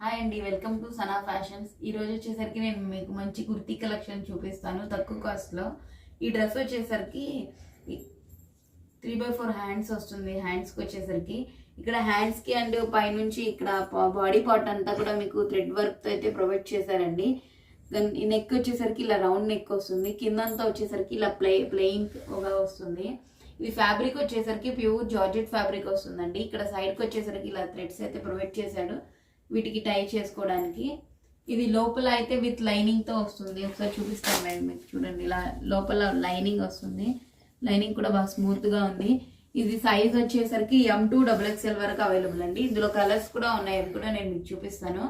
Hi అండి, welcome to Sana fashions. ఈ రోజు వచ్చేసరికి నేను మీకు మంచి కుర్తీ కలెక్షన్ చూపిస్తాను తక్కువ కాస్ట్లో. ఈ డ్రెస్ వచ్చేసరికి 3/4 హ్యాండ్స్ వస్తుంది. హ్యాండ్స్కి వచ్చేసరికి ఇక్కడ హ్యాండ్స్కి అండ్ పైనుంచి ఇక్కడ బాడీ పార్ట్ అంతా కూడా మీకు థ్రెడ్ వర్క్తో అయితే ప్రొవైడ్ చేశారండి. ఈ నెక్ వచ్చేసరికి ఇలా రౌండ్ నెక్ వస్తుంది. కిందంతా వచ్చేసరికి ఇలా ప్లెయిన్గా వస్తుంది. ఇది ఫ్యాబ్రిక్ వచ్చేసరికి ప్యూర్ జార్జెట్ ఫ్యాబ్రిక్ వస్తుందండి. ఇక్కడ సైడ్కి వచ్చేసరికి ఇలా థ్రెడ్స్ అయితే ప్రొవైడ్ చేశాడు వీటికి టై చేసుకోవడానికి. ఇది లోపల అయితే విత్ లైనింగ్తో వస్తుంది. ఒకసారి చూపిస్తాను మేము మీకు, చూడండి. ఇలా లోపల లైనింగ్ వస్తుంది. లైనింగ్ కూడా బాగా స్మూత్గా ఉంది. ఇది సైజ్ వచ్చేసరికి M2 XXL వరకు అవైలబుల్ అండి. ఇందులో కలర్స్ కూడా ఉన్నాయి, అవి కూడా నేను మీకు చూపిస్తాను.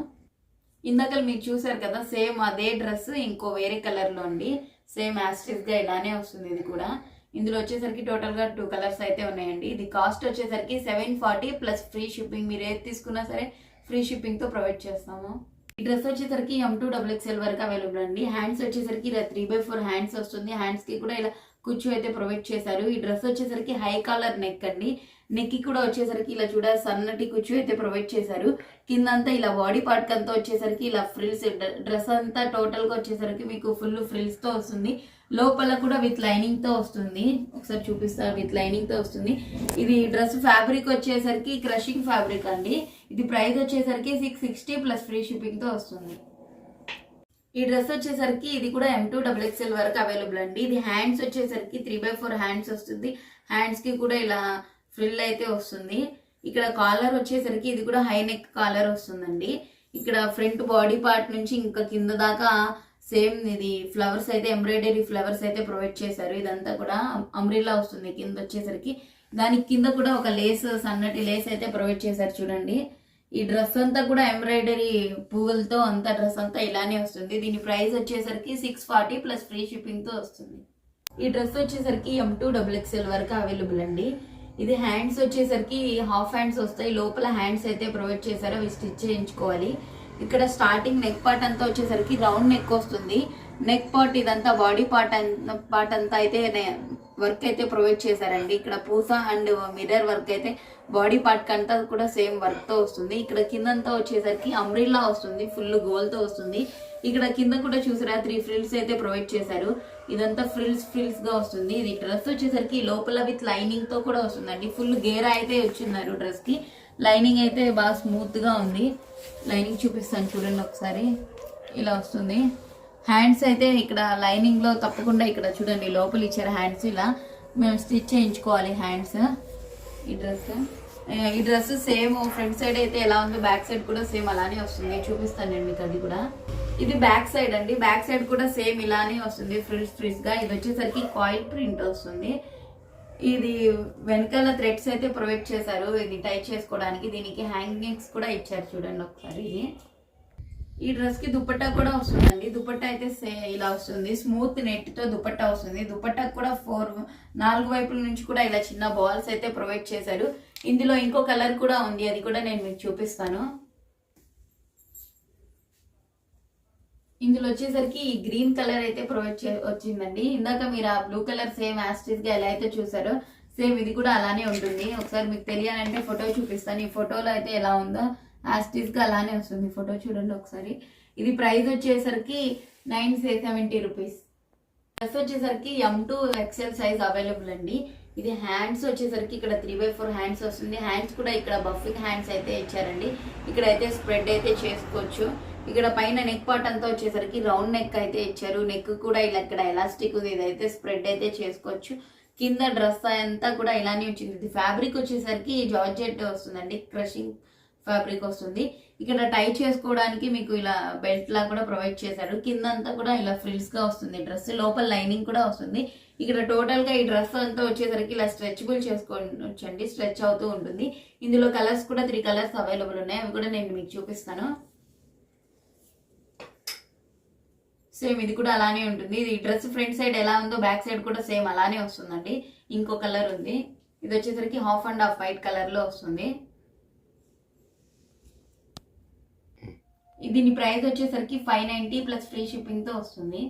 ఇందాక మీరు చూసారు కదా, సేమ్ అదే డ్రెస్ ఇంకో వేరే కలర్లో అండి. సేమ్ యాస్టిస్గా ఇలానే వస్తుంది. ఇది కూడా ఇందులో వచ్చేసరికి టోటల్గా 2 కలర్స్ అయితే ఉన్నాయండి. ఇది కాస్ట్ వచ్చేసరికి 740 ప్లస్ ఫ్రీ షిప్పింగ్. మీరు ఏది తీసుకున్నా సరే ఫ్రీ షిప్పింగ్తో ప్రొవైడ్ చేస్తాము. ఈ డ్రెస్ వచ్చేసరికి M2 XXL వరకు అవైలబుల్ అండి. హ్యాండ్స్ వచ్చేసరికి ఇలా 3/4 హ్యాండ్స్ వస్తుంది. హ్యాండ్స్కి కూడా ఇలా కుచ్చు అయితే ప్రొవైడ్ చేశారు. ఈ డ్రెస్ వచ్చేసరికి హై కాలర్ నెక్ అండి. నెక్కి కూడా వచ్చేసరికి ఇలా సన్నటి కుచ్చు అయితే ప్రొవైడ్ చేశారు. కిందంతా ఇలా బాడీ పార్ట్ అంతా వచ్చేసరికి ఇలా ఫ్రిల్స్, డ్రెస్ అంతా టోటల్గా వచ్చేసరికి మీకు ఫుల్ ఫ్రిల్స్తో వస్తుంది. లోపల కూడా విత్ లైనింగ్తో వస్తుంది. ఒకసారి చూపిస్తారు, విత్ లైనింగ్తో వస్తుంది. ఇది డ్రెస్ ఫ్యాబ్రిక్ వచ్చేసరికి క్రషింగ్ ఫ్యాబ్రిక్ అండి. ఇది ప్రైస్ వచ్చేసరికి 660 ప్లస్ ఫ్రీ షిప్పింగ్తో వస్తుంది. ఈ డ్రెస్ వచ్చేసరికి ఇది కూడా M2 XXL వరకు అవైలబుల్ అండి. ఇది హ్యాండ్స్ వచ్చేసరికి 3/4 హ్యాండ్స్ వస్తుంది. హ్యాండ్స్కి కూడా ఇలా ఫ్రిల్ అయితే వస్తుంది. ఇక్కడ కాలర్ వచ్చేసరికి ఇది కూడా హై నెక్ కాలర్ వస్తుందండి. ఇక్కడ ఫ్రంట్ బాడీ పార్ట్ నుంచి ఇంకా కింద దాకా సేమ్ ఇది ఫ్లవర్స్ అయితే, ఎంబ్రాయిడరీ ఫ్లవర్స్ అయితే ప్రొవైడ్ చేశారు. ఇదంతా కూడా అంబ్రిల్లా వస్తుంది. కింద వచ్చేసరికి దానికి కింద కూడా ఒక లేస్, సన్నటి లేస్ అయితే ప్రొవైడ్ చేశారు. చూడండి, ఈ డ్రెస్ అంతా కూడా ఎంబ్రాయిడరీ పువ్వులతో అంతా డ్రెస్ అంతా ఇలానే వస్తుంది. దీని ప్రైస్ వచ్చేసరికి 640 ప్లస్ ఫ్రీ షిప్పింగ్తో వస్తుంది. ఈ డ్రెస్ వచ్చేసరికి M2 XXL వరకు అవైలబుల్ అండి. ఇది హ్యాండ్స్ వచ్చేసరికి హాఫ్ హ్యాండ్స్ వస్తాయి. లోపల హ్యాండ్స్ అయితే ప్రొవైడ్ చేశారు, అవి స్టిచ్ చేయించుకోవాలి. ఇక్కడ స్టార్టింగ్ నెక్ పార్ట్ అంతా వచ్చేసరికి రౌండ్ నెక్ వస్తుంది. నెక్ పార్ట్ ఇదంతా బాడీ పార్ట్ అంతా అయితే వర్క్ అయితే ప్రొవైడ్ చేశారండి. ఇక్కడ పూసా అండ్ మిర్రర్ వర్క్ అయితే బాడీ పార్ట్ అంతా కూడా సేమ్ వర్క్తో వస్తుంది. ఇక్కడ కిందంతా వచ్చేసరికి అంబ్రిల్లా వస్తుంది, ఫుల్ గోల్తో వస్తుంది. ఇక్కడ కింద కూడా చూసారా 3 ఫ్రిల్స్ అయితే ప్రొవైడ్ చేశారు. ఇదంతా ఫ్రిల్స్గా వస్తుంది. ఇది డ్రెస్ వచ్చేసరికి లోపల విత్ లైనింగ్తో కూడా వస్తుందండి. ఫుల్ గేరా అయితే వచ్చిన్నారు డ్రెస్కి. లైనింగ్ అయితే బాగా స్మూత్గా ఉంది. లైనింగ్ చూపిస్తాను చూడండి ఒకసారి. ఇలా వస్తుంది. హ్యాండ్స్ అయితే ఇక్కడ లైనింగ్లో తప్పకుండా ఇక్కడ చూడండి లోపల ఇచ్చారు హ్యాండ్స్. ఇలా మేము స్టిచ్ చేయించుకోవాలి హ్యాండ్స్. ఈ డ్రెస్ సేమ్ ఫ్రంట్ సైడ్ అయితే ఎలా ఉందో బ్యాక్ సైడ్ కూడా సేమ్ అలానే వస్తుంది. చూపిస్తాను నేను మీకు అది కూడా. ఇది బ్యాక్ సైడ్ అండి. బ్యాక్ సైడ్ కూడా సేమ్ ఇలానే వస్తుంది, ఫ్రిల్స్గా. ఇది వచ్చేసరికి కాయిల్ ప్రింట్ వస్తుంది. ఇది వెనకాల థ్రెడ్స్ అయితే ప్రొవైడ్ చేశారు ఇది టై చేసుకోవడానికి. దీనికి హ్యాంగింగ్స్ కూడా ఇచ్చారు చూడండి ఒకసారి. ఈ డ్రెస్ కి దుపట్టా కూడా వస్తుందండి. దుపట్టా అయితే ఇలా వస్తుంది, స్మూత్ నెట్ తో దుపట్టా వస్తుంది. దుపట్టా కూడా 4 వైపుల నుంచి కూడా ఇలా చిన్న బాల్స్ అయితే ప్రొవైడ్ చేశారు. ఇందులో ఇంకో కలర్ కూడా ఉంది, అది కూడా నేను మీకు చూపిస్తాను. ఇందులో వచ్చేసరికి ఈ గ్రీన్ కలర్ అయితే ప్రొవైడ్ వచ్చిందండి. ఇందాక మీరు ఆ బ్లూ కలర్ సేమ్ యాస్టిస్ గా ఎలా అయితే చూసారో సేమ్ ఇది కూడా అలానే ఉంటుంది. ఒకసారి మీకు తెలియాలంటే ఫోటో చూపిస్తాను. ఈ ఫోటోలో అయితే ఎలా ఉందో యాస్టిస్ గా అలానే వస్తుంది. ఫోటో చూడండి ఒకసారి. ఇది ప్రైస్ వచ్చేసరికి 970 రూపీస్. డ్రెస్ వచ్చేసరికి M2 XL సైజ్ అవైలబుల్ అండి. ఇది హ్యాండ్స్ వచ్చేసరికి ఇక్కడ 3/4 హ్యాండ్స్ వస్తుంది. హ్యాండ్స్ కూడా ఇక్కడ బఫింగ్ హ్యాండ్స్ అయితే ఇచ్చారండి. ఇక్కడ అయితే స్ప్రెడ్ అయితే చేసుకోవచ్చు. ఇక్కడ పైన నెక్ పార్ట్ అంతా వచ్చేసరికి రౌండ్ నెక్ అయితే ఇచ్చారు. నెక్ కూడా ఇలా ఇక్కడ ఎలాస్టిక్ ఉంది, ఇదైతే స్ప్రెడ్ అయితే చేసుకోవచ్చు. కింద డ్రెస్ అంతా కూడా ఇలానే వచ్చింది. ఇది ఫ్యాబ్రిక్ వచ్చేసరికి జార్జెట్ వస్తుందండి, క్రషింగ్ ఫ్యాబ్రిక్ వస్తుంది. ఇక్కడ టై చేసుకోవడానికి మీకు ఇలా బెల్ట్ లా కూడా ప్రొవైడ్ చేశారు. కింద అంతా కూడా ఇలా ఫ్రిల్స్ గా వస్తుంది డ్రెస్. లోపల లైనింగ్ కూడా వస్తుంది. ఇక్కడ టోటల్ గా ఈ డ్రెస్ అంతా వచ్చేసరికి ఇలా స్ట్రెచబుల్ చేసుకోవచ్చండి, స్ట్రెచ్ అవుతూ ఉంటుంది. ఇందులో కలర్స్ కూడా 3 కలర్స్ అవైలబుల్ ఉన్నాయి, అవి కూడా నేను మీకు చూపిస్తాను. సేమ్ ఇది కూడా అలానే ఉంటుంది. ఇది డ్రెస్ ఫ్రంట్ సైడ్ ఎలా ఉందో బ్యాక్ సైడ్ కూడా సేమ్ అలానే వస్తుందండి. ఇంకో కలర్ ఉంది, ఇది వచ్చేసరికి half and half white colour లో వస్తుంది. దీని ప్రైస్ వచ్చేసరికి 590 ప్లస్ ఫ్రీ షిప్పింగ్ తో వస్తుంది.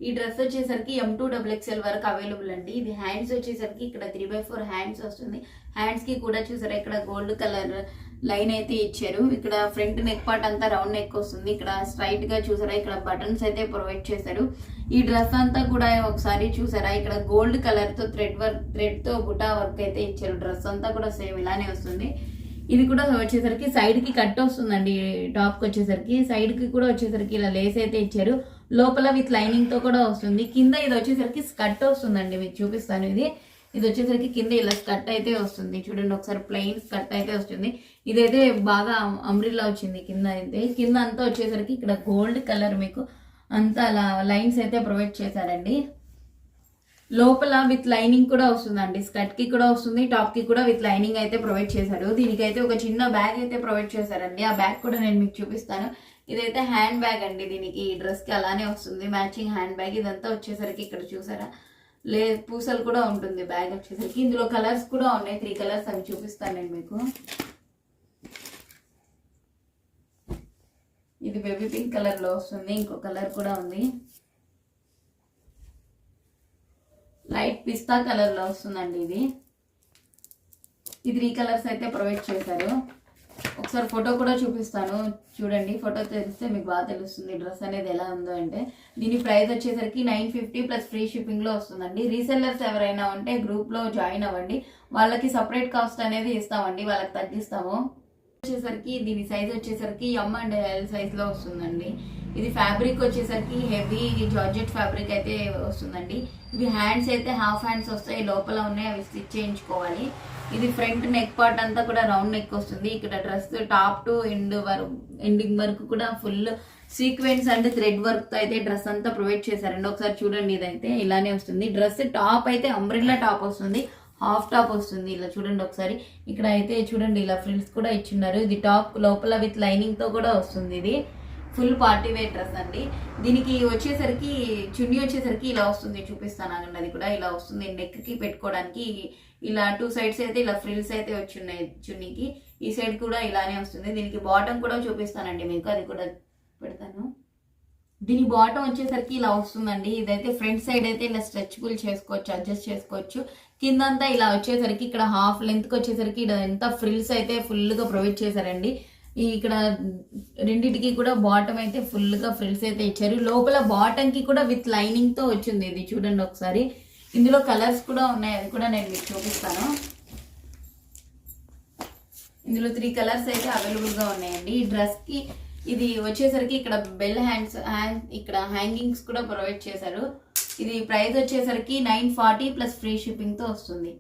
ఈ డ్రెస్ వచ్చేసరికి M2 XXL వరకు అవైలబుల్ అండి. ఇది హ్యాండ్స్ వచ్చేసరికి ఇక్కడ 3/4 హ్యాండ్స్ వస్తుంది. హ్యాండ్స్ కి కూడా చూసారా ఇక్కడ గోల్డ్ కలర్ లైన్ అయితే ఇచ్చారు. ఇక్కడ ఫ్రంట్ నెక్ పార్ట్ అంతా రౌండ్ నెక్ వస్తుంది. ఇక్కడ స్ట్రైట్ గా చూసారా, ఇక్కడ బటన్స్ అయితే ప్రొవైడ్ చేశారు. ఈ డ్రెస్ అంతా కూడా ఒకసారి చూసారా, ఇక్కడ గోల్డ్ కలర్ తో థ్రెడ్ తో బుటా వర్క్ అయితే ఇచ్చారు. డ్రెస్ అంతా కూడా సేమ్ ఇలానే వస్తుంది. ఇది కూడా వచ్చేసరికి సైడ్ కి కట్ వస్తుందండి. టాప్ కి వచ్చేసరికి సైడ్ కి కూడా వచ్చేసరికి ఇలా లేస్ అయితే ఇచ్చారు. లోపల విత్ లైనింగ్ తో కూడా వస్తుంది. కింద ఇది వచ్చేసరికి స్కర్ట్ వస్తుందండి, మీకు చూపిస్తాను. ఇది వచ్చేసరికి కింద ఇలా స్కర్ట్ అయితే వస్తుంది. చూడండి ఒకసారి ప్లెయిన్ స్కర్ట్ అయితే వస్తుంది. ఇదైతే బాగా అంబ్రిల్లా వచ్చింది. కింద అంతా వచ్చేసరికి ఇక్కడ గోల్డ్ కలర్ మీకు అంతా అలా లైన్స్ అయితే ప్రొవైడ్ చేశారండి. లోపల విత్ లైనింగ్ కూడా వస్తుందండి. స్కర్ట్ కి కూడా వస్తుంది, టాప్ కి కూడా విత్ లైనింగ్ అయితే ప్రొవైడ్ చేశారు. దీనికైతే ఒక చిన్న బ్యాగ్ అయితే ప్రొవైడ్ చేశారండి. ఆ బ్యాగ్ కూడా నేను మీకు చూపిస్తాను. ఇదైతే హ్యాండ్ బ్యాగ్ అండి. దీనికి ఈ డ్రెస్ కి అలానే వస్తుంది మ్యాచింగ్ హ్యాండ్ బ్యాగ్. ఇదంతా వచ్చేసరికి ఇక్కడ చూసారా పూసలు కూడా ఉంటుంది బ్యాగ్ వచ్చేసరికి. ఇందులో కలర్స్ కూడా ఉన్నాయి, 3 కలర్స్. అవి చూపిస్తాను నేను మీకు. ఇది బేబీ పింక్ కలర్ లో వస్తుంది. ఇంకో కలర్ కూడా ఉంది, లైట్ పిస్తా కలర్ లో వస్తుందండి. ఈ 3 కలర్స్ అయితే ప్రొవైడ్ చేశారు. ఒకసారి ఫోటో కూడా చూపిస్తాను చూడండి. ఫోటో తెలిస్తే మీకు బాగా తెలుస్తుంది డ్రెస్ అనేది ఎలా ఉందో. అంటే దీని ప్రైస్ వచ్చేసరికి 950 ప్లస్ ఫ్రీ షిప్పింగ్ లో వస్తుందండి. రీసెల్లర్స్ ఎవరైనా ఉంటే గ్రూప్ లో జాయిన్ అవ్వండి, వాళ్ళకి సపరేట్ కాస్ట్ అనేది ఇస్తామండి, వాళ్ళకి తగ్గిస్తాము. వచ్చేసరికి దీని సైజ్ వచ్చేసరికి ఎం అండ్ ఎల్ సైజ్ లో వస్తుందండి. ఇది ఫ్యాబ్రిక్ వచ్చేసరికి హెవీ జార్జెట్ ఫ్యాబ్రిక్ అయితే వస్తుందండి. ఇవి హ్యాండ్స్ అయితే హాఫ్ హ్యాండ్స్ వస్తాయి, లోపల ఉన్నాయి, అవి స్టిచ్ చేయించుకోవాలి. ఇది ఫ్రంట్ నెక్ పార్ట్ అంతా కూడా రౌండ్ నెక్ వస్తుంది. ఇక్కడ డ్రెస్ టాప్ టు ఎండింగ్ వరకు కూడా full sequence and thread work తో అయితే డ్రెస్ అంతా ప్రొవైడ్ చేశారండి. ఒకసారి చూడండి, ఇదైతే ఇలానే వస్తుంది. డ్రెస్ టాప్ అయితే అంబ్రెల్లా టాప్ వస్తుంది, హాఫ్ టాప్ వస్తుంది. ఇలా చూడండి ఒకసారి. ఇక్కడ అయితే చూడండి ఇలా ఫ్రిల్స్ కూడా ఇచ్చిన్నారు. ఇది టాప్ లోపల విత్ లైనింగ్ తో కూడా వస్తుంది. ఇది ఫుల్ పార్టీ వేర్ డ్రెస్ అండి. దీనికి వచ్చేసరికి చున్నీ వచ్చేసరికి ఇలా వస్తుంది, చూపిస్తాను అండి. అది కూడా ఇలా వస్తుంది. నెక్ కి పెట్టుకోవడానికి ఇలా 2 సైడ్స్ అయితే ఇలా ఫ్రిల్స్ అయితే వచ్చున్నాయి చున్నీకి. ఈ సైడ్ కూడా ఇలానే వస్తుంది. దీనికి బాటమ్ కూడా చూపిస్తానండి మీకు, అది కూడా పెడతాను. దీని బాటమ్ వచ్చేసరికి ఇలా వస్తుందండి. ఇదైతే ఫ్రంట్ సైడ్ అయితే ఇలా స్ట్రెచబుల్ చేసుకోవచ్చు, అడ్జస్ట్ చేసుకోవచ్చు. కిందంతా ఇలా వచ్చేసరికి ఇక్కడ హాఫ్ లెంత్ కి వచ్చేసరికి ఇదంతా ఫ్రిల్స్ అయితే ఫుల్ గా ప్రొవైడ్ చేశారండి. ఇక్కడ రెండింటికి కూడా బాటమ్ అయితే ఫుల్ గా ఫ్రిల్స్ అయితే ఇచ్చారు. లోపల బాటమ్ కి కూడా విత్ లైనింగ్ తో వచ్చింది. ఇది చూడండి ఒకసారి. ఇందులో కలర్స్ కూడా ఉన్నాయి, అది కూడా నేను మీకు చూపిస్తాను. ఇందులో 3 కలర్స్ అయితే అవైలబుల్ గా ఉన్నాయండి. ఈ డ్రెస్ కి ఇది వచ్చేసరికి ఇక్కడ బెల్ ఇక్కడ హ్యాంగింగ్స్ కూడా ప్రొవైడ్ చేశారు. ఇది ప్రైస్ వచ్చేసరికి 940 ప్లస్ ఫ్రీ షిప్పింగ్ తో వస్తుంది.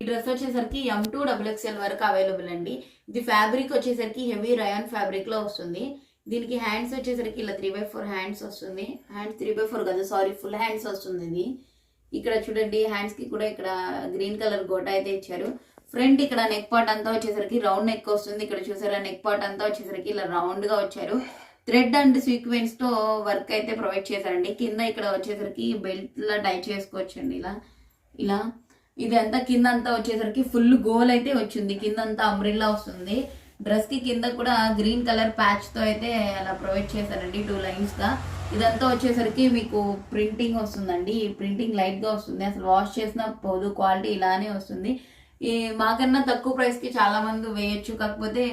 ఈ డ్రెస్ వచ్చేసరికి M2 XXL వరకు అవైలబుల్ అండి. ఇది ఫ్యాబ్రిక్ వచ్చేసరికి హెవీ రయాన్ ఫ్యాబ్రిక్ లో వస్తుంది. దీనికి హ్యాండ్స్ వచ్చేసరికి ఇలా 3/4 హ్యాండ్స్ వస్తుంది. హ్యాండ్స్ 3/4 కదా, సారీ, ఫుల్ హ్యాండ్స్ వస్తుంది. ఇది ఇక్కడ చూడండి, హ్యాండ్స్ కి కూడా ఇక్కడ గ్రీన్ కలర్ గోటా అయితే ఇచ్చారు. ఫ్రంట్ ఇక్కడ నెక్ పార్ట్ అంతా వచ్చేసరికి రౌండ్ నెక్ వస్తుంది. ఇక్కడ చూసారా, నెక్ పార్ట్ అంతా వచ్చేసరికి ఇలా రౌండ్ గా వచ్చారు. థ్రెడ్ అండ్ సీక్వెన్స్ తో వర్క్ అయితే ప్రొవైడ్ చేశారండి. కింద ఇక్కడ వచ్చేసరికి బెల్ట్ లా టై చేసుకోవచ్చు అండి. ఇలా ఇది అంతా కింద అంతా వచ్చేసరికి ఫుల్ గోల్ అయితే వచ్చింది. కింద అంతా అంబ్రిల్లా వస్తుంది. డ్రెస్ కి కింద కూడా గ్రీన్ కలర్ ప్యాచ్ తో అయితే అలా ప్రొవైడ్ చేశారండి 2 లైన్స్ గా. ఇదంతా వచ్చేసరికి మీకు ప్రింటింగ్ వస్తుందండి. ఈ ప్రింటింగ్ లైట్ గా వస్తుంది, అసలు వాష్ చేసిన పోదు, క్వాలిటీ ఇలానే వస్తుంది. ఈ మాకన్నా తక్కువ ప్రైస్ కి చాలా మంది వేయొచ్చు, కాకపోతే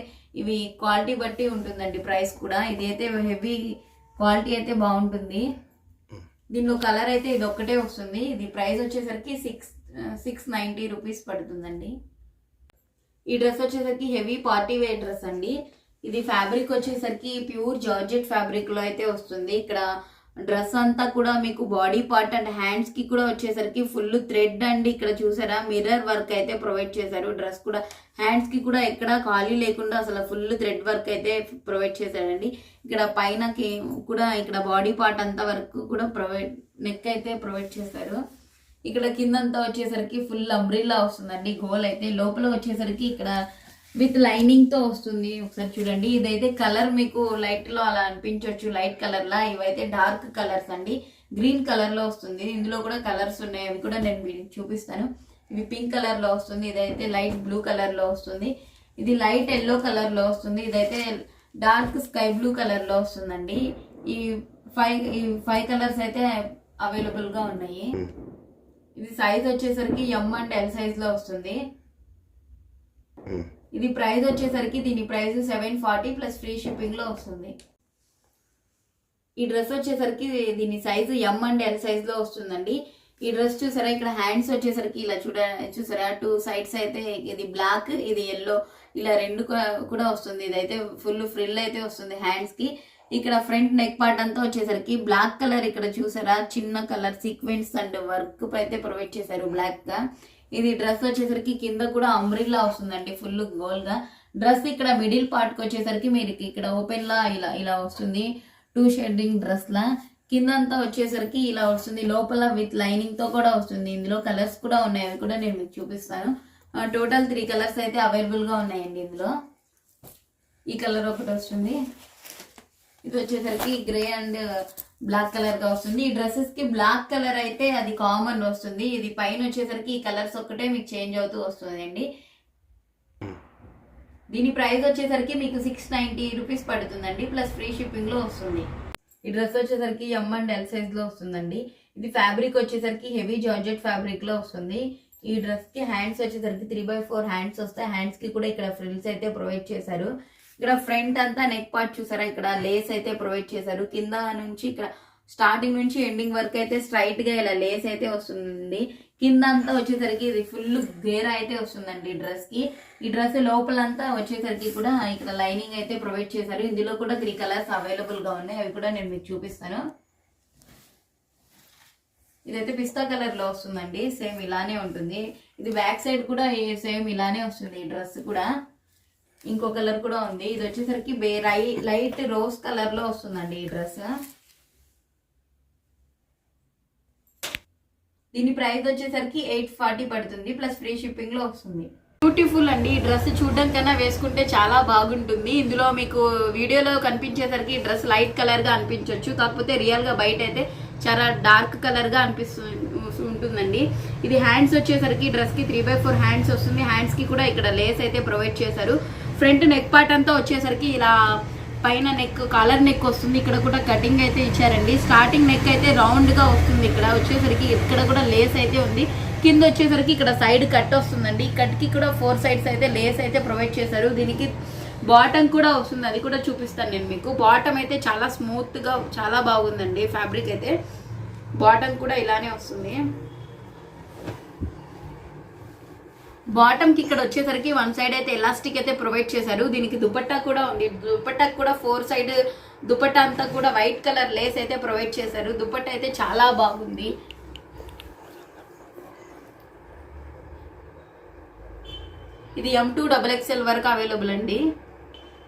ఇవి క్వాలిటీ బట్టి ఉంటుందండి ప్రైస్ కూడా. ఇది అయితే హెవీ క్వాలిటీ అయితే బాగుంటుంది. దీనిలో కలర్ అయితే ఇది ఒక్కటే వస్తుంది. ఇది ప్రైస్ వచ్చేసరికి 690 రూపీస్ పడుతుందండి. ఈ డ్రెస్ వచ్చేసరికి హెవీ పార్టీ వేర్ డ్రెస్ అండి. ఇది ఫ్యాబ్రిక్ వచ్చేసరికి ప్యూర్ జార్జెట్ ఫ్యాబ్రిక్ లో అయితే వస్తుంది. ఇక్కడ డ్రెస్ అంతా కూడా మీకు బాడీ పార్ట్ అండ్ హ్యాండ్స్ కి కూడా వచ్చేసరికి ఫుల్ థ్రెడ్ అండి. ఇక్కడ చూసారా, మిర్రర్ వర్క్ అయితే ప్రొవైడ్ చేశారు. డ్రెస్ కూడా హ్యాండ్స్ కి కూడా ఎక్కడ ఖాళీ లేకుండా అసలు ఫుల్ థ్రెడ్ వర్క్ అయితే ప్రొవైడ్ చేశారండి. ఇక్కడ పైనకి కూడా ఇక్కడ బాడీ పార్ట్ అంతా వరకు కూడా నెక్ అయితే ప్రొవైడ్ చేశారు. ఇక్కడ కిందంతా వచ్చేసరికి ఫుల్ అంబ్రిల్లా వస్తుందండి. గోల్ అయితే లోపల వచ్చేసరికి ఇక్కడ విత్ లైనింగ్ తో వస్తుంది. ఒకసారి చూడండి, ఇదైతే కలర్ మీకు లైట్ లో అలా అనిపించవచ్చు, లైట్ కలర్ లా. ఇవైతే డార్క్ కలర్స్ అండి, గ్రీన్ కలర్ లో వస్తుంది. ఇందులో కూడా కలర్స్ ఉన్నాయి, అవి కూడా నేను మీకు చూపిస్తాను. ఇవి పింక్ కలర్ లో వస్తుంది, ఇదైతే లైట్ బ్లూ కలర్ లో వస్తుంది, ఇది లైట్ ఎల్లో కలర్ లో వస్తుంది, ఇదైతే డార్క్ స్కై బ్లూ కలర్ లో వస్తుందండి. ఈ 5 కలర్స్ అయితే అవైలబుల్ గా ఉన్నాయి. ఇది సైజ్ వచ్చేసరికి M అండ్ L సైజ్ లో వస్తుంది. ఇది ప్రైస్ వచ్చేసరికి దీని ప్రైస్ 740 ప్లస్ ఫ్రీ షిప్పింగ్ లో వస్తుంది. ఈ డ్రెస్ వచ్చేసరికి దీని size M and L size లో వస్తుందండి. ఈ డ్రెస్ చూసారా, ఇక్కడ హ్యాండ్స్ వచ్చేసరికి ఇలా చూసారా 2 సైడ్స్ అయితే ఇది బ్లాక్, ఇది ఎల్లో, ఇలా 2 కూడా వస్తుంది. ఇదైతే ఫుల్ ఫ్రిల్ అయితే వస్తుంది హ్యాండ్స్ కి. ఇక్కడ ఫ్రంట్ నెక్ పార్ట్ అంతా వచ్చేసరికి బ్లాక్ కలర్, ఇక్కడ చూసారా చిన్న కలర్ సీక్వెన్స్ అండ్ వర్క్ అయితే ప్రొవైడ్ చేశారు బ్లాక్ గా. ఇది డ్రెస్ వచ్చేసరికి కింద కూడా అంబ్రిల్లా వస్తుందండి ఫుల్ గోల్ గా. డ్రెస్ ఇక్కడ మిడిల్ పార్ట్ కి వచ్చేసరికి మీరు ఇక్కడ ఓపెన్ లా ఇలా వస్తుంది, 2 షేడింగ్ డ్రెస్ లా. కింద అంతా వచ్చేసరికి ఇలా వస్తుంది, లోపల విత్ లైనింగ్ తో కూడా వస్తుంది. ఇందులో కలర్స్ కూడా ఉన్నాయి, అవి కూడా నేను మీకు చూపిస్తాను. టోటల్ 3 కలర్స్ అయితే అవైలబుల్ గా ఉన్నాయండి. ఇందులో ఈ కలర్ ఒకటి వస్తుంది, ఇది వచ్చేసరికి గ్రే అండ్ బ్లాక్ కలర్ గా వస్తుంది. ఈ డ్రెస్సెస్ కి బ్లాక్ కలర్ అయితే అది కామన్ వస్తుంది. ఇది పైన వచ్చేసరికి ఈ కలర్స్ ఒక్కటే మీకు చేంజ్ అవుతూ వస్తుంది అండి. దీని ప్రైస్ వచ్చేసరికి మీకు 690 రూపీస్ పడుతుందండి, ప్లస్ ఫ్రీ షిప్పింగ్ లో వస్తుంది. ఈ డ్రెస్ వచ్చేసరికి ఎం అండ్ ఎల్ సైజ్ లో వస్తుందండి. ఇది ఫ్యాబ్రిక్ వచ్చేసరికి హెవీ జార్జెట్ ఫ్యాబ్రిక్ లో వస్తుంది. ఈ డ్రెస్ కి హ్యాండ్స్ వచ్చేసరికి 3/4 హ్యాండ్స్ వస్తాయి. హ్యాండ్స్ కి కూడా ఇక్కడ ఫ్రిల్స్ అయితే ప్రొవైడ్ చేశారు. ఇక్కడ ఫ్రంట్ అంతా నెక్ పార్ట్ చూసారా, ఇక్కడ లేస్ అయితే ప్రొవైడ్ చేశారు. కింద నుంచి ఇక్కడ స్టార్టింగ్ నుంచి ఎండింగ్ వరకు అయితే స్ట్రైట్ గా ఇలా లేస్ అయితే వస్తుంది. కింద అంతా వచ్చేసరికి ఇది ఫుల్ గేరా అయితే వస్తుందండి డ్రెస్ కి. ఈ డ్రెస్ లోపలంతా వచ్చేసరికి కూడా ఇక్కడ లైనింగ్ అయితే ప్రొవైడ్ చేశారు. ఇందులో కూడా 3 కలర్స్ అవైలబుల్ గా ఉన్నాయి, అవి కూడా నేను మీకు చూపిస్తాను. ఇదైతే పిస్తా కలర్ లో వస్తుందండి, సేమ్ ఇలానే ఉంటుంది. ఇది బ్యాక్ సైడ్ కూడా సేమ్ ఇలానే వస్తుంది. ఈ డ్రెస్ కూడా ఇంకో కలర్ కూడా ఉంది. ఇది వచ్చేసరికి లైట్ రోజ్ కలర్ లో వస్తుందండి ఈ డ్రెస్. దీని ప్రైస్ వచ్చేసరికి 840 పడుతుంది, ప్లస్ ఫ్రీ షిప్పింగ్ లో వస్తుంది. బ్యూటిఫుల్ అండి. ఈ డ్రెస్ చూడడం కన్నా వేసుకుంటే చాలా బాగుంటుంది. ఇందులో మీకు వీడియోలో కనిపించేసరికి ఈ డ్రెస్ లైట్ కలర్ గా అనిపించవచ్చు, కాకపోతే రియల్ గా బయట అయితే చాలా డార్క్ కలర్ గా ఉంటుందండి. ఇది హ్యాండ్స్ వచ్చేసరికి డ్రెస్ కి 3/4 హ్యాండ్స్ వస్తుంది. హ్యాండ్స్ కి కూడా ఇక్కడ లేస్ అయితే ప్రొవైడ్ చేశారు. ఫ్రంట్ నెక్ పార్ట్ అంతా వచ్చేసరికి ఇలా పైన నెక్ కాలర్ నెక్ వస్తుంది. ఇక్కడ కూడా కటింగ్ అయితే ఇచ్చారండి. స్టార్టింగ్ నెక్ అయితే రౌండ్ గా వస్తుంది. ఇక్కడ వచ్చేసరికి ఇక్కడ కూడా లేస్ అయితే ఉంది. కింద వచ్చేసరికి ఇక్కడ సైడ్ కట్ వస్తుందండి. ఈ కట్ కి కూడా 4 సైడ్స్ అయితే లేస్ అయితే ప్రొవైడ్ చేశారు. దీనికి బాటమ్ కూడా వస్తుంది, అది కూడా చూపిస్తాను నేను మీకు. బాటమ్ అయితే చాలా స్మూత్ గా చాలా బాగుందండి ఫ్యాబ్రిక్ అయితే. బాటమ్ కూడా ఇలానే వస్తుంది. బాటమ్ కి ఇక్కడ వచ్చేసరికి 1 సైడ్ అయితే ఎలాస్టిక్ అయితే ప్రొవైడ్ చేశారు. దీనికి దుపట్టా కూడా ఉంది. దుపట్టాకి కూడా 4 సైడ్ దుపట్టా అంతా కూడా వైట్ కలర్ లేస్ అయితే ప్రొవైడ్ చేశారు. దుపట్టా అయితే చాలా బాగుంది. ఇది M2 XXL వరకు అవైలబుల్ అండి.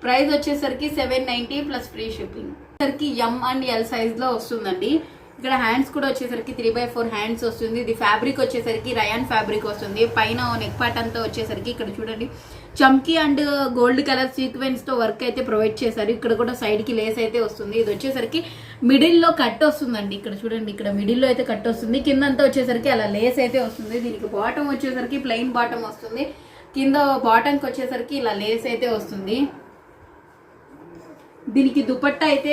ప్రైస్ వచ్చేసరికి 790 ప్లస్ ఫ్రీ షిప్పింగ్. సరికి ఎం అండ్ ఎల్ సైజ్ లో వస్తుందండి. ఇక్కడ హ్యాండ్స్ కూడా వచ్చేసరికి 3/4 హ్యాండ్స్ వస్తుంది. ఇది ఫ్యాబ్రిక్ వచ్చేసరికి రయాన్ ఫ్యాబ్రిక్ వస్తుంది. పైన నెక్ పార్ట్ అంతా వచ్చేసరికి ఇక్కడ చూడండి చమ్కీ అండ్ గోల్డ్ కలర్ సీక్వెన్స్ తో వర్క్ అయితే ప్రొవైడ్ చేశారు. ఇక్కడ కూడా సైడ్ కి లేస్ అయితే వస్తుంది. ఇది వచ్చేసరికి మిడిల్ లో కట్ వస్తుందండి. ఇక్కడ చూడండి, ఇక్కడ మిడిల్ లో అయితే కట్ వస్తుంది. కిందంతా వచ్చేసరికి అలా లేస్ అయితే వస్తుంది. దీనికి బాటమ్ వచ్చేసరికి ప్లెయిన్ బాటమ్ వస్తుంది. కింద బాటమ్ కి వచ్చేసరికి ఇలా లేస్ అయితే వస్తుంది. దీనికి దుపట్టా అయితే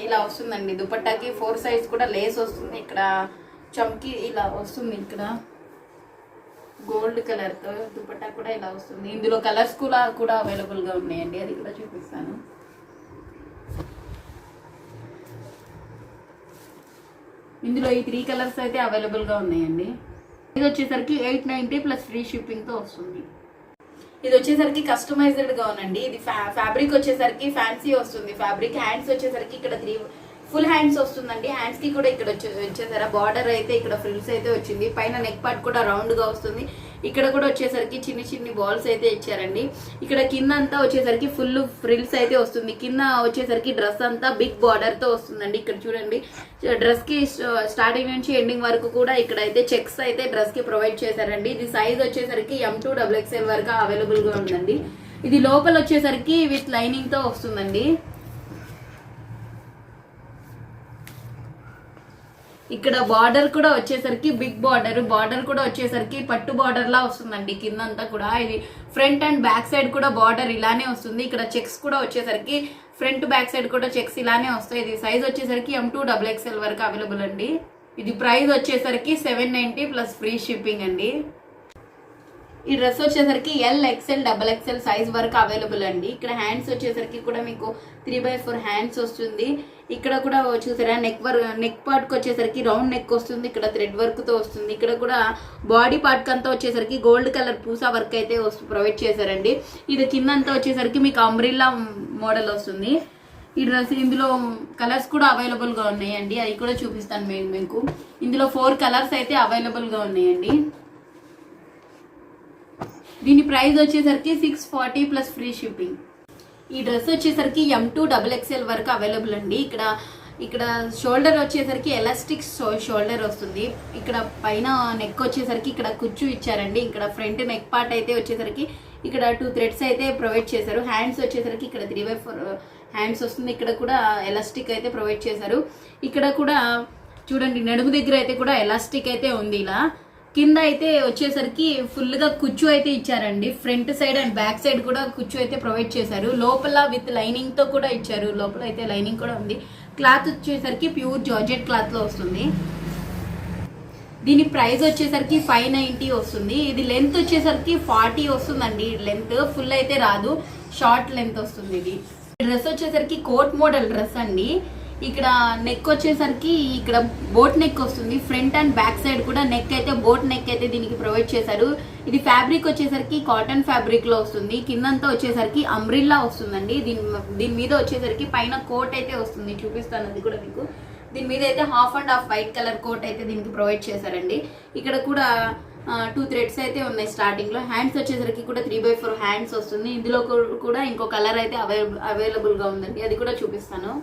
ఇలా వస్తుందండి. దుపట్టాకి 4 సైడ్స్ కూడా లేస్ వస్తుంది. ఇక్కడ చమ్కీ ఇలా వస్తుంది. ఇక్కడ గోల్డ్ కలర్ తో దుపట్టా కూడా ఇలా వస్తుంది. ఇందులో కలర్స్ కూడా అవైలబుల్ గా ఉన్నాయండి, అది కూడా చూపిస్తాను. ఇందులో ఈ 3 కలర్స్ అయితే అవైలబుల్ గా ఉన్నాయండి. ఇది వచ్చేసరికి 890 ప్లస్ ఫ్రీ షిప్పింగ్ తో వస్తుంది. ఇది వచ్చేసరికి కస్టమైజ్డ్ గా ఉందండి. ఇది ఫ్యాబ్రిక్ వచ్చేసరికి ఫ్యాన్సీ వస్తుంది. ఫ్యాబ్రిక్ హ్యాండ్స్ వచ్చేసరికి ఇక్కడ 3 ఫుల్ హ్యాండ్స్ వస్తుందండి. హ్యాండ్స్ కి కూడా ఇక్కడ వచ్చేసారా బార్డర్ అయితే ఇక్కడ ఫ్రిల్స్ అయితే వచ్చింది. పైన నెక్ పార్ట్ కూడా రౌండ్ గా వస్తుంది. ఇక్కడ కూడా వచ్చేసరికి చిన్ని బాల్స్ అయితే ఇచ్చారండి. ఇక్కడ కింద అంతా వచ్చేసరికి ఫుల్ ఫ్రిల్స్ అయితే వస్తుంది. కింద వచ్చేసరికి డ్రెస్ అంతా బిగ్ బార్డర్ తో వస్తుందండి. ఇక్కడ చూడండి, డ్రెస్ కి స్టార్టింగ్ నుంచి ఎండింగ్ వరకు కూడా ఇక్కడ అయితే చెక్స్ అయితే డ్రెస్ కి ప్రొవైడ్ చేశారండి. ఇది సైజ్ వచ్చేసరికి M2 XXL వరకు అవైలబుల్ గా ఉందండి. ఇది లోపల వచ్చేసరికి విత్ లైనింగ్ తో వస్తుందండి. ఇక్కడ బార్డర్ కూడా వచ్చేసరికి బిగ్ బార్డర్ కూడా వచ్చేసరికి పట్టు బార్డర్ లా వస్తుందండి. కిందంతా కూడా ఇది ఫ్రంట్ అండ్ బ్యాక్ సైడ్ కూడా బార్డర్ ఇలానే వస్తుంది. ఇక్కడ చెక్స్ కూడా వచ్చేసరికి ఫ్రంట్ బ్యాక్ సైడ్ కూడా చెక్స్ ఇలానే వస్తాయి. ఇది సైజ్ వచ్చేసరికి M2 XXL వరకు అవైలబుల్ అండి. ఇది ప్రైస్ వచ్చేసరికి 790 ప్లస్ ఫ్రీ షిప్పింగ్ అండి. ఈ డ్రెస్ వచ్చేసరికి L XL double XL size వరకు అవైలబుల్ అండి. ఇక్కడ హ్యాండ్స్ వచ్చేసరికి కూడా మీకు 3/4 హ్యాండ్స్ వస్తుంది. ఇక్కడ కూడా చూసారా నెక్ పార్ట్కి వచ్చేసరికి రౌండ్ నెక్ వస్తుంది. ఇక్కడ థ్రెడ్ వర్క్తో వస్తుంది. ఇక్కడ కూడా బాడీ పార్ట్ అంతా వచ్చేసరికి గోల్డ్ కలర్ పూసా వర్క్ అయితే ప్రొవైడ్ చేశారండి. ఇది కిందంతా వచ్చేసరికి మీకు అంబ్రిల్లా మోడల్ వస్తుంది. ఈ డ్రెస్ ఇందులో కలర్స్ కూడా అవైలబుల్గా ఉన్నాయండి, అవి కూడా చూపిస్తాను మీకు. ఇందులో 4 కలర్స్ అయితే అవైలబుల్గా ఉన్నాయండి. దీని ప్రైస్ వచ్చేసరికి 640 ప్లస్ ఫ్రీ షిప్పింగ్. ఈ డ్రెస్ వచ్చేసరికి M2 XXL వరకు అవైలబుల్ అండి. ఇక్కడ షోల్డర్ వచ్చేసరికి ఎలాస్టిక్ షోల్డర్ వస్తుంది. ఇక్కడ పైన నెక్ వచ్చేసరికి ఇక్కడ కుచ్చు ఇచ్చారండి. ఇక్కడ ఫ్రంట్ నెక్ పార్ట్ అయితే వచ్చేసరికి ఇక్కడ 2 థ్రెడ్స్ అయితే ప్రొవైడ్ చేశారు. హ్యాండ్స్ వచ్చేసరికి ఇక్కడ 3/4 హ్యాండ్స్ వస్తుంది. ఇక్కడ కూడా ఎలాస్టిక్ అయితే ప్రొవైడ్ చేశారు. ఇక్కడ కూడా చూడండి నడుము దగ్గర అయితే కూడా ఎలాస్టిక్ అయితే ఉంది. ఇలా కింద అయితే వచ్చేసరికి ఫుల్గా కుచ్చు అయితే ఇచ్చారండి. Front side and back side కూడా కుచ్చు అయితే ప్రొవైడ్ చేశారు. లోపల విత్ లైనింగ్తో కూడా ఇచ్చారు. లోపల అయితే లైనింగ్ కూడా ఉంది. క్లాత్ వచ్చేసరికి ప్యూర్ జార్జెట్ క్లాత్లో వస్తుంది. దీని ప్రైస్ వచ్చేసరికి 590 వస్తుంది. ఇది లెంత్ వచ్చేసరికి 40 వస్తుందండి. లెంత్ ఫుల్ అయితే రాదు, షార్ట్ లెంత్ వస్తుంది. ఇది డ్రెస్ వచ్చేసరికి కోట్ మోడల్ డ్రెస్ అండి. ఇక్కడ నెక్ వచ్చేసరికి ఇక్కడ బోట్ నెక్ వస్తుంది. ఫ్రంట్ అండ్ బ్యాక్ సైడ్ కూడా నెక్ అయితే బోట్ నెక్ అయితే దీనికి ప్రొవైడ్ చేశారు. ఇది ఫ్యాబ్రిక్ వచ్చేసరికి కాటన్ ఫ్యాబ్రిక్ లో వస్తుంది. కిందంతా వచ్చేసరికి అంబ్రిల్లా వస్తుందండి. దీని మీద వచ్చేసరికి పైన కోట్ అయితే వస్తుంది, చూపిస్తాను అది కూడా మీకు. దీని మీద అయితే half and half white colour coat అయితే దీనికి ప్రొవైడ్ చేశారండి. ఇక్కడ కూడా 2 థ్రెడ్స్ అయితే ఉన్నాయి స్టార్టింగ్ లో. హ్యాండ్స్ వచ్చేసరికి కూడా 3/4 హ్యాండ్స్ వస్తుంది. ఇందులో కూడా ఇంకో కలర్ అయితే అవైలబుల్ గా ఉందండి, అది కూడా చూపిస్తాను.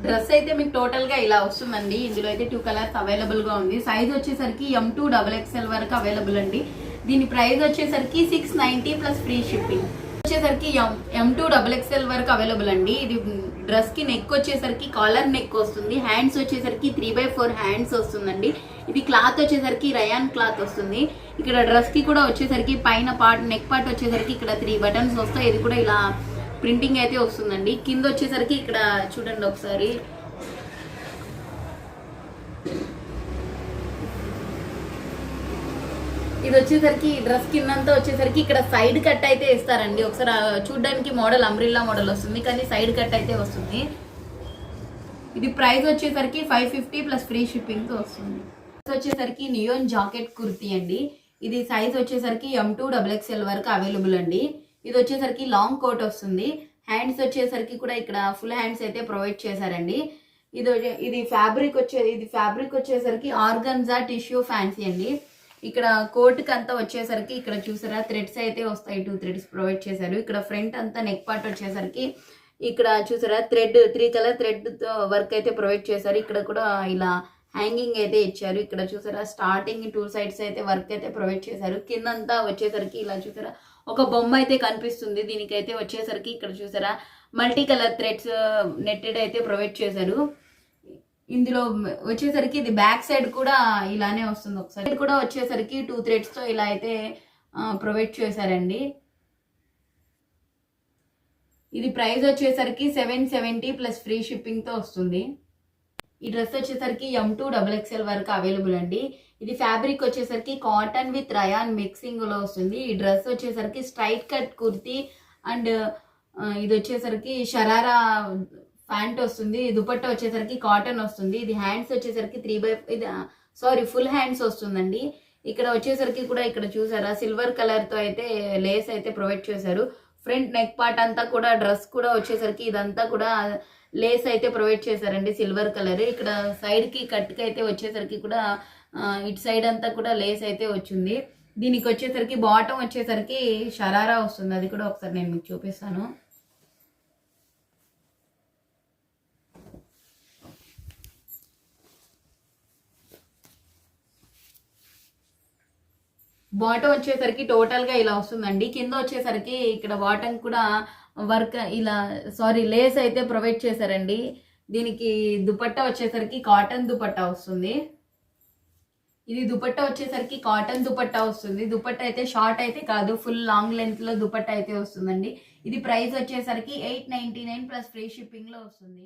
డ్రెస్ అయితే మీకు టోటల్ గా ఇలా వస్తుందండి. ఇందులో అయితే 2 కలర్స్ అవైలబుల్ గా ఉంది. సైజ్ వచ్చేసరికి M2 XXL వరకు అవైలబుల్ అండి. దీని ప్రైస్ వచ్చేసరికి 690 ప్లస్ ఫ్రీ షిప్పింగ్. వచ్చేసరికి M2 XXL వరకు అవైలబుల్ అండి. ఇది డ్రెస్ కి నెక్ వచ్చేసరికి కాలర్ నెక్ వస్తుంది. హ్యాండ్స్ వచ్చేసరికి 3/4 హ్యాండ్స్ వస్తుందండి. ఇది క్లాత్ వచ్చేసరికి రయాన్ క్లాత్ వస్తుంది. ఇక్కడ డ్రెస్ కి కూడా వచ్చేసరికి పైన పార్ట్ నెక్ పార్ట్ వచ్చేసరికి ఇక్కడ 3 బటన్స్ వస్తాయి. ఇది కూడా ఇలా ప్రింటింగ్ అయితే వస్తుందండి. కింద వచ్చేసరికి ఇక్కడ చూడండి ఒకసారి, ఇది వచ్చేసరికి డ్రెస్ కిందంతా వచ్చేసరికి ఇక్కడ సైడ్ కట్ అయితే ఇస్తారండి. ఒకసారి చూడడానికి మోడల్ అంబ్రిల్లా మోడల్ వస్తుంది, కానీ సైడ్ కట్ అయితే వస్తుంది. ఇది ప్రైస్ వచ్చేసరికి 550 ప్లస్ ఫ్రీ షిప్పింగ్ తో వస్తుంది. వచ్చేసరికి నియోన్ జాకెట్ కుర్తీ అండి. ఇది సైజ్ వచ్చేసరికి M2 XXL వరకు అవైలబుల్ అండి. ఇది వచ్చేసరికి లాంగ్ కోట్ వస్తుంది. హ్యాండ్స్ వచ్చేసరికి కూడా ఇక్కడ ఫుల్ హ్యాండ్స్ అయితే ప్రొవైడ్ చేశారండి. ఇది ఫ్యాబ్రిక్ వచ్చేసరికి ఆర్గన్జా టిష్యూ ఫ్యాన్సీ అండి. ఇక్కడ కోట్కి అంతా వచ్చేసరికి ఇక్కడ చూసారా థ్రెడ్స్ అయితే వస్తాయి, 2 థ్రెడ్స్ ప్రొవైడ్ చేశారు. ఇక్కడ ఫ్రంట్ అంతా నెక్ పార్ట్ వచ్చేసరికి ఇక్కడ చూసారా 3 కలర్ థ్రెడ్ వర్క్ అయితే ప్రొవైడ్ చేశారు. ఇక్కడ కూడా ఇలా హ్యాంగింగ్ అయితే ఇచ్చారు. ఇక్కడ చూసారా స్టార్టింగ్ 2 సైడ్స్ అయితే వర్క్ అయితే ప్రొవైడ్ చేశారు. కిందంతా వచ్చేసరికి ఇలా చూసారా ఒక బొమ్మ అయితే కనిపిస్తుంది. దీనికైతే వచ్చేసరికి ఇక్కడ చూసారా మల్టీ కలర్ థ్రెడ్స్ నెట్టెడ్ అయితే ప్రొవైడ్ చేశారు. ఇందులో వచ్చేసరికి ఇది బ్యాక్ సైడ్ కూడా ఇలానే వస్తుంది. ఒకసారి కూడా వచ్చేసరికి 2 థ్రెడ్స్ తో ఇలా అయితే ప్రొవైడ్ చేశారండి. ఇది ప్రైస్ వచ్చేసరికి 770 ప్లస్ ఫ్రీ షిప్పింగ్ తో వస్తుంది. ఈ డ్రెస్ వచ్చేసరికి M2 XXL వరకు అవైలబుల్ అండి. ఇది ఫ్యాబ్రిక్ వచ్చేసరికి కాటన్ విత్ రయాన్ మిక్సింగ్ లో వస్తుంది. ఈ డ్రెస్ వచ్చేసరికి స్ట్రైట్ కట్ కుర్తీ అండ్ ఇది వచ్చేసరికి షరారా ప్యాంట్ వస్తుంది. దుపట్టా వచ్చేసరికి కాటన్ వస్తుంది. ఇది హ్యాండ్స్ వచ్చేసరికి ఫుల్ హ్యాండ్స్ వస్తుందండి. ఇక్కడ వచ్చేసరికి కూడా ఇక్కడ చూసారా సిల్వర్ కలర్ తో అయితే లేస్ అయితే ప్రొవైడ్ చేశారు. ఫ్రంట్ నెక్ పార్ట్ అంతా కూడా డ్రెస్ కూడా వచ్చేసరికి ఇదంతా కూడా లేస్ అయితే ప్రొవైడ్ చేశారండి సిల్వర్ కలర్. ఇక్కడ సైడ్ కి కట్ కి అయితే వచ్చేసరికి కూడా ఇటు సైడ్ అంతా కూడా లేస్ అయితే వచ్చింది. దీనికి వచ్చేసరికి బాటమ్ వచ్చేసరికి షరారా వస్తుంది. అది కూడా ఒకసారి నేను మీకు చూపిస్తాను. బాటమ్ వచ్చేసరికి టోటల్ గా ఇలా వస్తుందండి. కింద వచ్చేసరికి ఇక్కడ బాటమ్ కూడా వర్క్ లేస్ అయితే ప్రొవైడ్ చేశారండి. దీనికి దుపట్టా వచ్చేసరికి కాటన్ దుపట్టా వస్తుంది. ఇది దుపట్టా వచ్చేసరికి కాటన్ దుపట్టా వస్తుంది. దుపట్టా అయితే షార్ట్ అయితే కాదు, ఫుల్ లాంగ్ లెంత్ లో దుపట్టా అయితే వస్తుందండి. ఇది ప్రైస్ వచ్చేసరికి 899 ప్లస్ ఫ్రీ షిప్పింగ్ లో వస్తుంది.